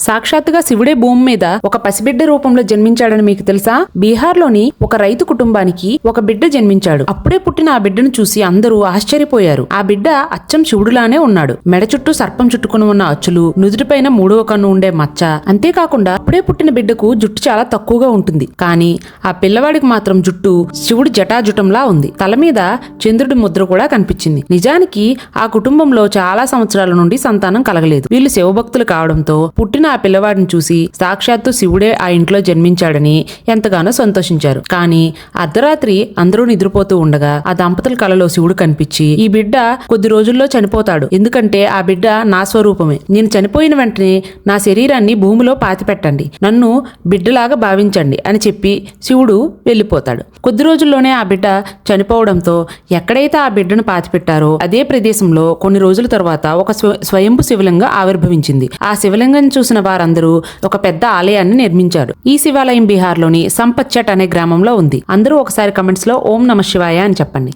సాక్షాత్తుగా శివుడే భూమి మీద ఒక పసిబిడ్డ రూపంలో జన్మించాడని మీకు తెలుసా? బీహార్లోని ఒక రైతు కుటుంబానికి ఒక బిడ్డ జన్మించాడు. అప్పుడే పుట్టిన ఆ బిడ్డను చూసి అందరూ ఆశ్చర్యపోయారు. ఆ బిడ్డ అచ్చం శివుడులానే ఉన్నాడు. మెడ చుట్టూ సర్పం చుట్టుకుని ఉన్న అచ్చులు, నుదుటిపైన మూడవ కన్ను ఉండే మచ్చ. అంతేకాకుండా అప్పుడే పుట్టిన బిడ్డకు జుట్టు చాలా తక్కువగా ఉంటుంది. కానీ ఆ పిల్లవాడికి మాత్రం జుట్టు శివుడి జటాజుటంలా ఉంది. తల మీద చంద్రుడి ముద్ర కూడా కనిపించింది. నిజానికి ఆ కుటుంబంలో చాలా సంవత్సరాల నుండి సంతానం కలగలేదు. వీళ్ళు శివభక్తులు కావడంతో పుట్టిన ఆ పిల్లవాడిని చూసి సాక్షాత్తు శివుడే ఆ ఇంట్లో జన్మించాడని ఎంతగానో సంతోషించారు. కానీ అర్ధరాత్రి అందరూ నిద్రపోతూ ఉండగా ఆ దంపతుల కలలో శివుడు కనిపించి, ఈ బిడ్డ కొద్ది రోజుల్లో చనిపోతాడు, ఎందుకంటే ఆ బిడ్డ నా స్వరూపమే. నేను చనిపోయిన వెంటనే నా శరీరాన్ని భూమిలో పాతిపెట్టండి, నన్ను బిడ్డలాగా భావించండి అని చెప్పి శివుడు వెళ్ళిపోతాడు. కొద్ది రోజుల్లోనే ఆ బిడ్డ చనిపోవడంతో ఎక్కడైతే ఆ బిడ్డను పాతిపెట్టారో అదే ప్రదేశంలో కొన్ని రోజుల తర్వాత ఒక స్వయంభు శివలింగం ఆవిర్భవించింది. ఆ శివలింగం చూసిన వారందరూ ఒక పెద్ద ఆలయాన్ని నిర్మించారు. ఈ శివాలయం బీహార్లోని సంపచ్చట్ అనే గ్రామంలో ఉంది. అందరూ ఒకసారి కమెంట్స్ లో ఓం నమః శివాయ అని చెప్పండి.